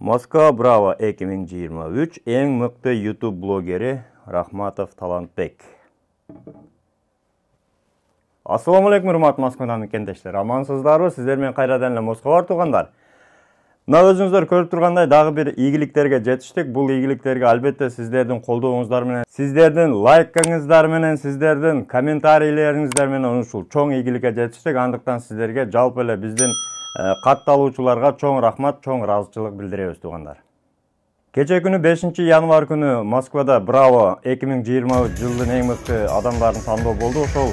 Moskva Bravo 2023 eng mıқты YouTube blogeri Rahmatov Talantbek. Assalamu alaikum hurmatli Moskvadan mekendештер. Амансыздарбы? Сиздер менен кайрадан эле Москва туугандар. Мына өзүңүздөр көрүп тургандай дагы бир ийгиликтерге жетиштик. Бул ийгиликтерге албетте сиздердин колдооңуздар менен, сиздердин лайкыңыздар менен, сиздердин комментарийлериңиздер менен ушул чоң ийгиликке жетиштик. Андыктан сиздерге жалпы эле биздин катталуучуларга чоң рахмат, чоң ыраазычылык билдиребиз туугандар. Кече күнү 5 январь күнү Москвада Bravo 2023 жылдын эң мыкты адамдарын тандоо болду. Ошол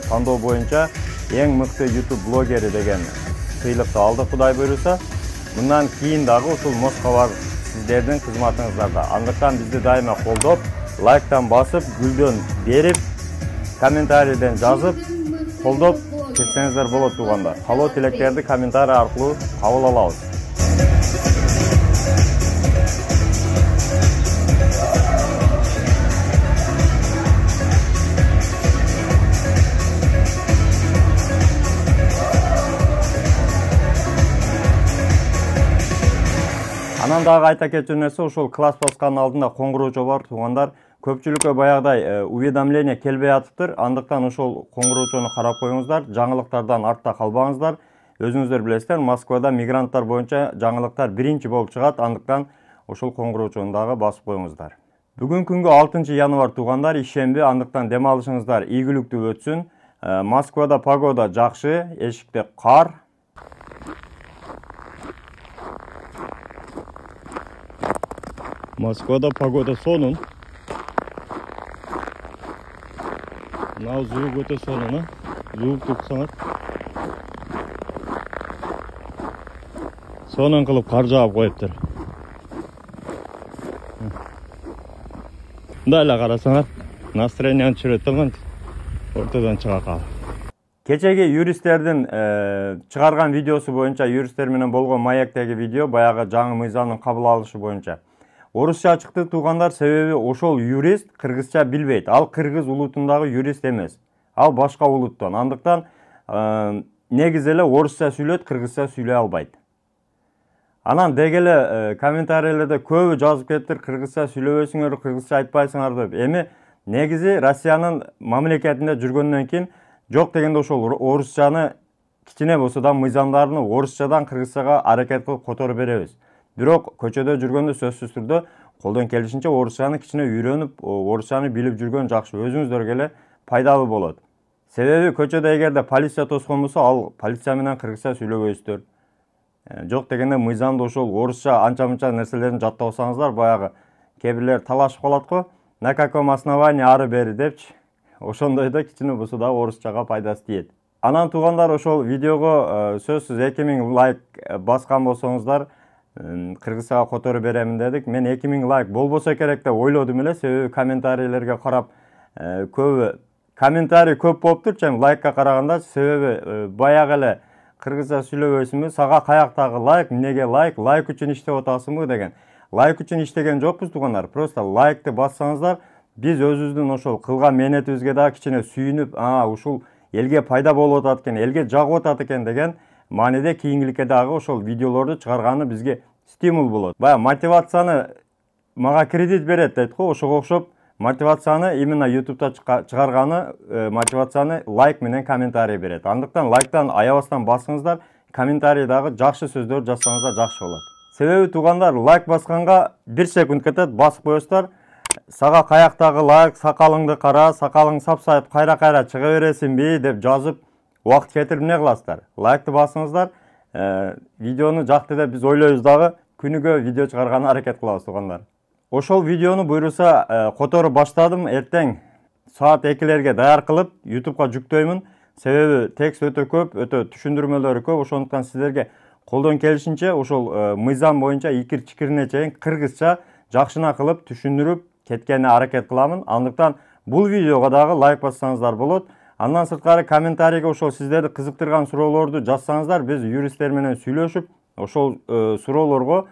тандоо боюнча эң мыкты YouTube блогери деген сыйлыкты алдык, Кудай буйруса. Мындан кийин дагы ушул Москва сиздердин кызматыңыздарда. Андыктан бизди дайыма колдоп, лайктан басып, гүлдөн берип, комментарийден жазып, колдоп кетсеңиздер болот туугандар. Калоо тилектерди комментарий аркылуу кабыл алабыз. Анан дагы айта кетчү нерсе, ушул класс баскандын алдында коңгуроочу бар туугандар. Көпчүлүккө баягыдай уведомление келбей атыптыр. Андыктан ошол коңгуроочуну карап коюңуздар, жаңылыктардан артта калбаңыздар. Өзүңүздөр билесиздер, Москвада мигранттар боюнча жаңылыктар биринчи болуп чыгат. Андыктан ошол коңгуроочуну дагы басып коюңуздар. Бүгүн күнгө 6 январь туугандар, ишемби, андыктан дем алышыңыздар ийгиликтүү өтсүн. Москвада погода жакшы, эшикте кар. Москвада погода сонун. Мына зуук өтө сонун, зуук туксаңар. Сонун кылып кар жаап коюптур. Мындай эле карасаңар, настроениени түшүрөт турган ортодон чыга калып. Кечеги юристтердин чыгарган видеосу боюнча, юристтер менен болгон маектеги видео, баягы жаңы мыйзамдын кабыл алышы боюнча. Орусча чыкты туугандар, себеби ошол юрист кыргызча билбейт. Ал кыргыз улутундагы юрист эмес. Ал башка улуттан. Андыктан негизи эле орусча сүйлөйт, кыргызча сүйлөй албайт. Анан деги эле комментарийлерде көбү жазып кетиптир, кыргызча сүйлөбөйсүңөр, кыргызча айтпайсыңар деп. Эми негизи Россиянын мамлекетинде жүргөндөн кийин жок дегенде ошол орусчаны кичине болсо да мыйзамдарын орусчадан кыргызчага аракет кылып которуп беребиз. Бирок көчөдө жүргөндө сөзсүз түрдө колдон келишинче орусчаны кичине үйрөнүп, орусчаны билип жүргөн жакшы, өзүңүздөргө эле пайдалуу болот. Себеби көчөдө эгерде полиция тоскон болсо, ал полиция менен кыргызча сүйлөбөйсүздөр. Жок дегенде мыйзамды ошол орусча анча-мынча нерселерин жаттап алсаңыздар, баягы кээ бирлер талашып калат го, на каком основании ары бери депчи. Ошондойдо кичине болсо да орусчага пайдасы тиет. Анан туугандар, ошол видеого сөзсүз 2000 лайк баскан болсоңуздар, кыргызчага которуп беремин дедик. Мен 2000 лайк болбосо керек деп ойлодум эле, себеби комментарийлерге карап көбү комментарий көп болуптурчу, эми лайкка караганда, себеби баягы эле кыргызча сүйлөбөйсүңбү, сага каяктагы лайк, эмнеге лайк үчүн иштеп атасыңбы деген. Лайк үчүн иштеген жокпуз туугандар, просто лайкты бассаңыздар, биз өзүбүздүн ошол кылган мээнетибизге дагы кичине сүйүнүп, ушул элге пайда болуп атат экен, элге жагып атат экен деген мааниде кийинкиликке дагы ошол видеолорду чыгарганы бизге стимул болот. Бая мотивацияны мага кредит берет дейт го, ошого окшоп мотивацияны именно YouTube'да чыгарганы мотивацияны лайк менен комментарий берет. Андыктан лайктан аябастан басыңыздар, комментарий дагы жакшы сөздөр жазсаңыздар жакшы болот. Себеби туугандар, лайк басканга 1 секунд кетет, басып коесуздар. Сага каяктагы лайк, сакалыңды кара, сакалың сапсайып кайра-кайра чыга бересиңби деп жазып убакыт кетирип эмне кыласыздар? Лайкты басыңыздар, видеону жакты деп биз ойлойбуз дагы, күнүгө видео чыгарганы аракет кылабыз туугандар. Ошол видеону буйруса которуп баштадым, эртең саат 2-лерге даяр кылып YouTube'га жүктөймүн. Себеби текст өтө көп, өтө түшүндүрмөлөрү көп. Ошондуктан сиздерге колдон келишинче ошол мыйзам боюнча икир-чикирине чейин кыргызча жакшына кылып түшүндүрүп кеткенине аракет кыламын. Андыктан бул видеого дагы лайк бассаңыздар болот. Андан сырткары комментарийге ошол сиздерди кызыктырган суроолорду жазсаңыздар, биз юристтер менен сүйлөшүп, ошол суроолорго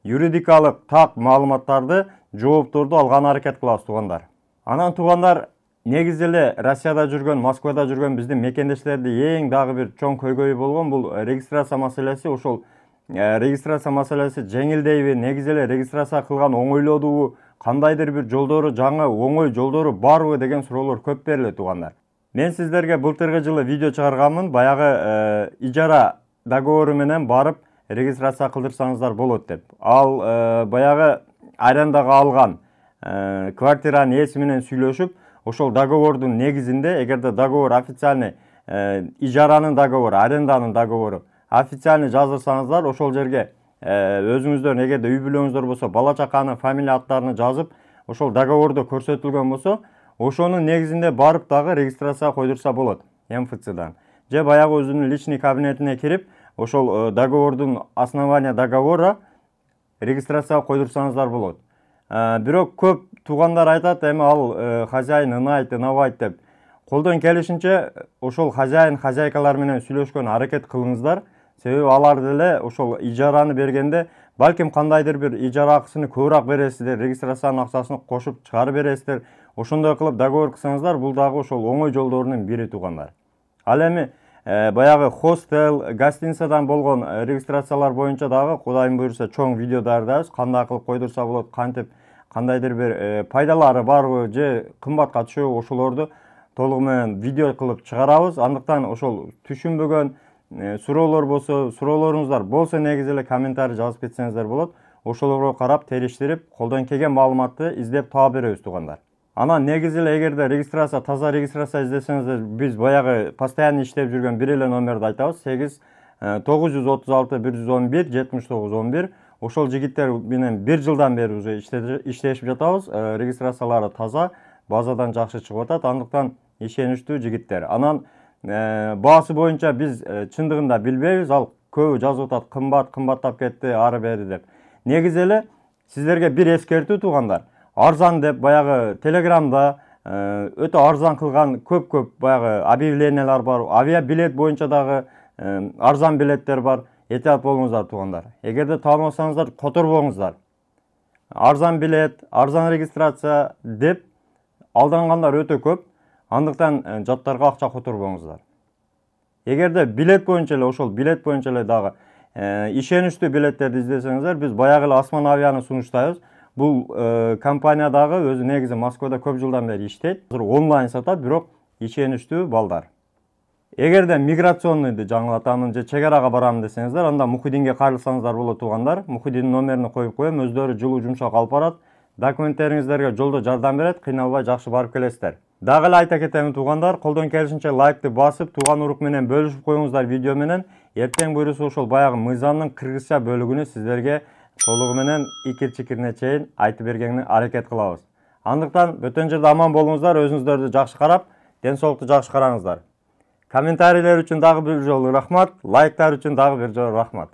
юридикалык так маалыматтарды, жоопторду алган аракет кылабыз туугандар. Анан туугандар, негизи эле Россияда жүргөн, Москвада жүргөн биздин мекендештерди эң дагы бир чоң көйгөйү болгон бул регистрация маселеси. Ошол регистрация маселеси жеңилдейби, негизи эле регистрация кылган оңойлодубу, кандайдыр бир жолдору, жаңы оңой жолдору барбы деген суроолор көп берилет туугандар. Мен сиздерге былтыркы жылы видео чыгарганмын, баягы ижара договору менен барып регистрация кылдырсаңыздар болот деп. Ал баягы арендага алган квартиранын ээси менен сүйлөшүп, ошол договордун негизинде, эгерде договор официальный, ижаранын договору, аренданын договору официальный жаздырсаңыздар, ошол жерге өзүңүздөр эгерде үй бүлөңүздөр болсо, бала чаканын фамилия аттарын жазып, ошол договордо көрсөтүлгөн болсо, ошонун негизинде барып дагы регистрация койдурса болот МФЦдан. Же баягы өзүнүн личный кабинетине кирип, ошол договордун основания договора регистрация койдурсаңыздар болот. Бирок көп туугандар айтат, эми ал хозяин ынайт, ынабайт деп. Колдон келишинче ошол хозяин, хозяйкалар менен сүйлөшкөн аракет кылыңыздар. Себеби алар деле ошол ижараны бергенде балким кандайдыр бир ижара акысын көбүрөөк бересиздер, регистрациянын акчасын кошуп чыгарып бересиздер. Ошондой кылып договор кылсаңыздар, бул дагы ошол оңой жолдорунун бири туугандар. Ал эми баягы хостел, гостиницадан болгон регистрациялар боюнча дагы Кудайым буйруса чоң видео даярдайбыз. Кандай кылып койдурса болот, кантип, кандайдыр бир пайдалары барбы же кымбатка түшөбү, ошолорду толугу менен видео кылып чыгарабыз. Андыктан ошол түшүнбөгөн суроолор болсо, суроолоруңуздар болсо негизи эле комментарий жазып кетсеңиздер болот. Ошолорго карап териштирип, колдон келген маалыматты издеп таап беребиз туугандар. Анан негизи эле эгерде регистрация, таза регистрация издесеңиздер, биз баягы постоянно иштеп жүргөн бир эле номерди айтабыз. 8 936 111 79 11. Ошол жигиттер менен бир жылдан бери уже иштешип жатабыз. Регистрациялары таза, базадан жакшы чыгып атат. Андыктан ишеничтүү жигиттер. Анан баасы боюнча биз чындыгында билбейбиз. Ал көбү жазып атат, кымбаттап кетти, ары бери деп. Негизи эле сиздерге бир эскертүү туугандар. Арзан деп баягы Телеграмда өтө арзан кылган көп баягы объявлениялар бар. Авиа билет боюнча дагы арзан билеттер бар. Этият болуңуздар туугандар. Эгерде тааныбасаңыздар, которбоңуздар. Арзан билет, арзан регистрация деп алдангандар өтө көп. Андыктан жаттарга акча которбоңуздар. Эгерде билет боюнча эле, ошол билет боюнча эле дагы ишеничтүү билеттерди издесеңиздер, биз баягы эле Осман авианы сунуштайбыз. Бул компания дагы өзү негизи Москвада көп жылдан бери иштейт. Онлайн сатат, бирок ишеничтүү балдар. Эгерде миграционныйды жаңылатамын же чек арага барамын десеңиздер, анда Мухиддинге кайрылсаңыздар болот туугандар. Мухиддиндин номерин коюп коем, өздөрү жылуу жумшак алып барат. Документтериңиздерге жолдо жардам берет, кыйналбай жакшы барып келесиздер. Дагы эле айта кетемин туугандар, колдон келишинче лайкты басып, тууган урук менен бөлүшүп коюңуздар видео менен. Эртең буйруса ошол баягы мыйзамдын кыргызча бөлүгүнү сиздерге толугу менен икир-чикирине чейин айтып бергенге аракет кылабыз. Андыктан бөтөн жерде аман болуңуздар, өзүңүздөрдү жакшы карап, ден соолукту жакшы караңыздар. Комментарийлер үчүн дагы бир жолу рахмат, лайктар үчүн дагы бир жолу рахмат.